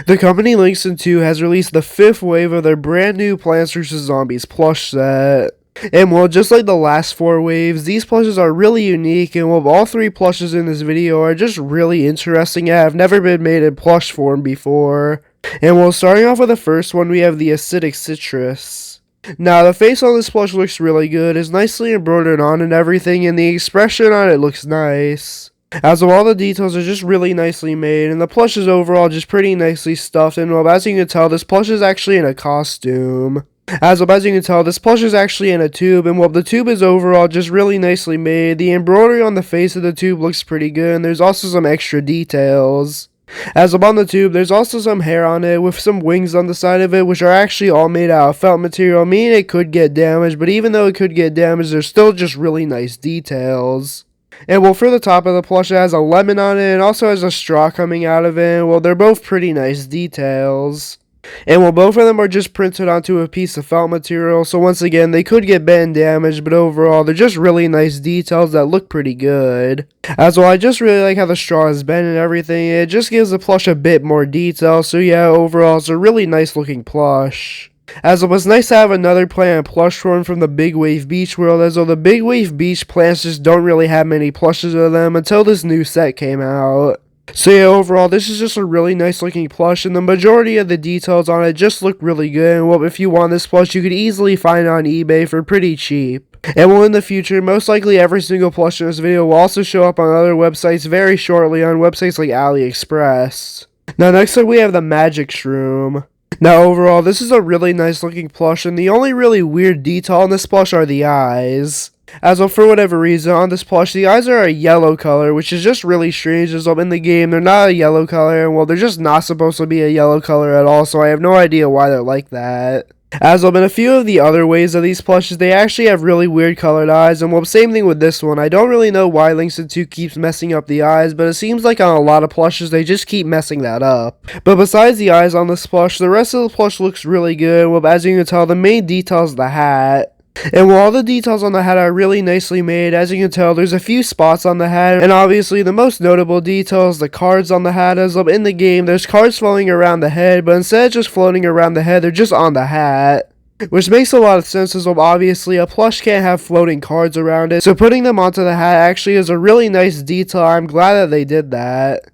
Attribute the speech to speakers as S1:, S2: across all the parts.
S1: The company Linxin 2 has released the 5th wave of their brand new Plants vs. Zombies plush set. And well, just like the last 4 waves, these plushes are really unique, and well, all 3 plushes in this video are just really interesting and have never been made in plush form before. And well, starting off with the first one, we have the acidic citrus. Now, the face on this plush looks really good, it's nicely embroidered on and everything, and the expression on it looks nice. As of all the details are just really nicely made, and the plush is overall just pretty nicely stuffed, and well, as you can tell, this plush is actually in a costume. As you can tell, this plush is actually in a tube, and well, the tube is overall just really nicely made. The embroidery on the face of the tube looks pretty good, and there's also some extra details. As on the tube, there's also some hair on it with some wings on the side of it, which are actually all made out of felt material, meaning it could get damaged, but even though it could get damaged, there's still just really nice details. And well, for the top of the plush, it has a lemon on it, and also has a straw coming out of it, and well, they're both pretty nice details. And well, both of them are just printed onto a piece of felt material, so once again, they could get bent and damaged, but overall, they're just really nice details that look pretty good. As well, I just really like how the straw is bent and everything, it just gives the plush a bit more detail, so yeah, overall, it's a really nice looking plush. As it was nice to have another plant in plush form from the Big Wave Beach world, as though the Big Wave Beach plants just don't really have many plushes of them until this new set came out. So yeah, overall, this is just a really nice looking plush, and the majority of the details on it just look really good, and well, if you want this plush, you could easily find it on eBay for pretty cheap. And well, in the future, most likely every single plush in this video will also show up on other websites very shortly, on websites like AliExpress. Now next up we have the Magic Shroom. Now overall, this is a really nice looking plush, and the only really weird detail on this plush are the eyes. As well, for whatever reason, on this plush, the eyes are a yellow color, which is just really strange, as well, in the game, they're not a yellow color, and well, they're just not supposed to be a yellow color at all, so I have no idea why they're like that. As well, in a few of the other ways of these plushes, they actually have really weird colored eyes, and well, same thing with this one. I don't really know why Linxin 2 keeps messing up the eyes, but it seems like on a lot of plushes, they just keep messing that up. But besides the eyes on this plush, the rest of the plush looks really good. Well, as you can tell, the main detail is the hat. And while all the details on the hat are really nicely made, as you can tell, there's a few spots on the hat, and obviously the most notable detail is the cards on the hat, as in the game, there's cards floating around the head, but instead of just floating around the head, they're just on the hat. Which makes a lot of sense, as well, obviously a plush can't have floating cards around it, so putting them onto the hat actually is a really nice detail. I'm glad that they did that.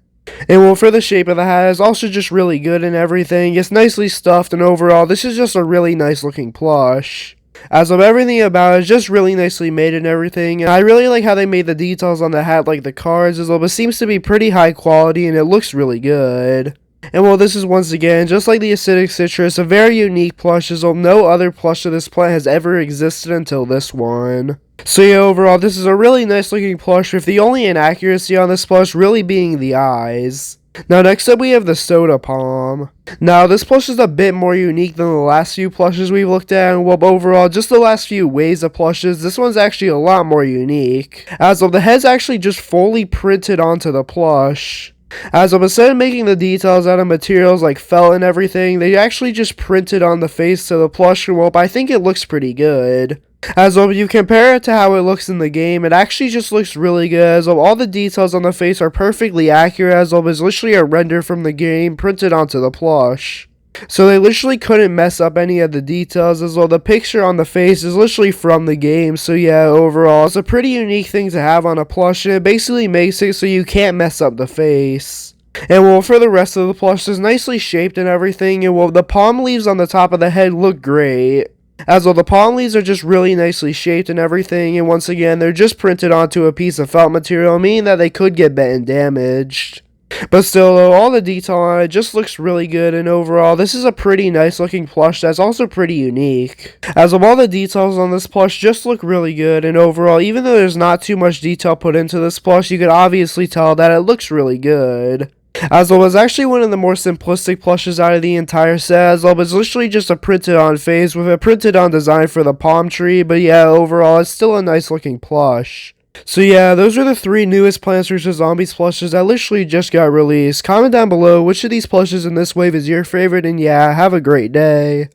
S1: And well, for the shape of the hat, it's also just really good and everything. It's nicely stuffed, and overall, this is just a really nice looking plush. As of everything about it is just really nicely made and everything, and I really like how they made the details on the hat, like the cards as well, but seems to be pretty high quality and it looks really good. And well, this is once again, just like the acidic citrus, a very unique plush, as well no other plush of this plant has ever existed until this one. So yeah, overall, this is a really nice looking plush, with the only inaccuracy on this plush really being the eyes. Now next up we have the Soda Palm. Now this plush is a bit more unique than the last few plushes we've looked at, and well, overall, just the last few waves of plushes, this one's actually a lot more unique. As of the head's actually just fully printed onto the plush. As of instead of making the details out of materials like felt and everything, they actually just printed on the face to the plush, and well, I think it looks pretty good. As well, if you compare it to how it looks in the game, it actually just looks really good, as well, all the details on the face are perfectly accurate, as well, it's literally a render from the game printed onto the plush. So they literally couldn't mess up any of the details, as well, the picture on the face is literally from the game, so yeah, overall, it's a pretty unique thing to have on a plush, and it basically makes it so you can't mess up the face. And well, for the rest of the plush, it's nicely shaped and everything, and well, the palm leaves on the top of the head look great. As well, the palm leaves are just really nicely shaped and everything, and once again, they're just printed onto a piece of felt material, meaning that they could get bent and damaged. But still, though, all the detail on it just looks really good, and overall, this is a pretty nice looking plush that's also pretty unique. As of all the details on this plush just look really good, and overall, even though there's not too much detail put into this plush, you can obviously tell that it looks really good. As well, it's actually one of the more simplistic plushes out of the entire set, as well, it's literally just a printed on face with a printed on design for the palm tree, but yeah, overall, it's still a nice looking plush. So yeah, those are the 3 newest Plants vs. Zombies plushes that literally just got released. Comment down below which of these plushes in this wave is your favorite, and yeah, have a great day.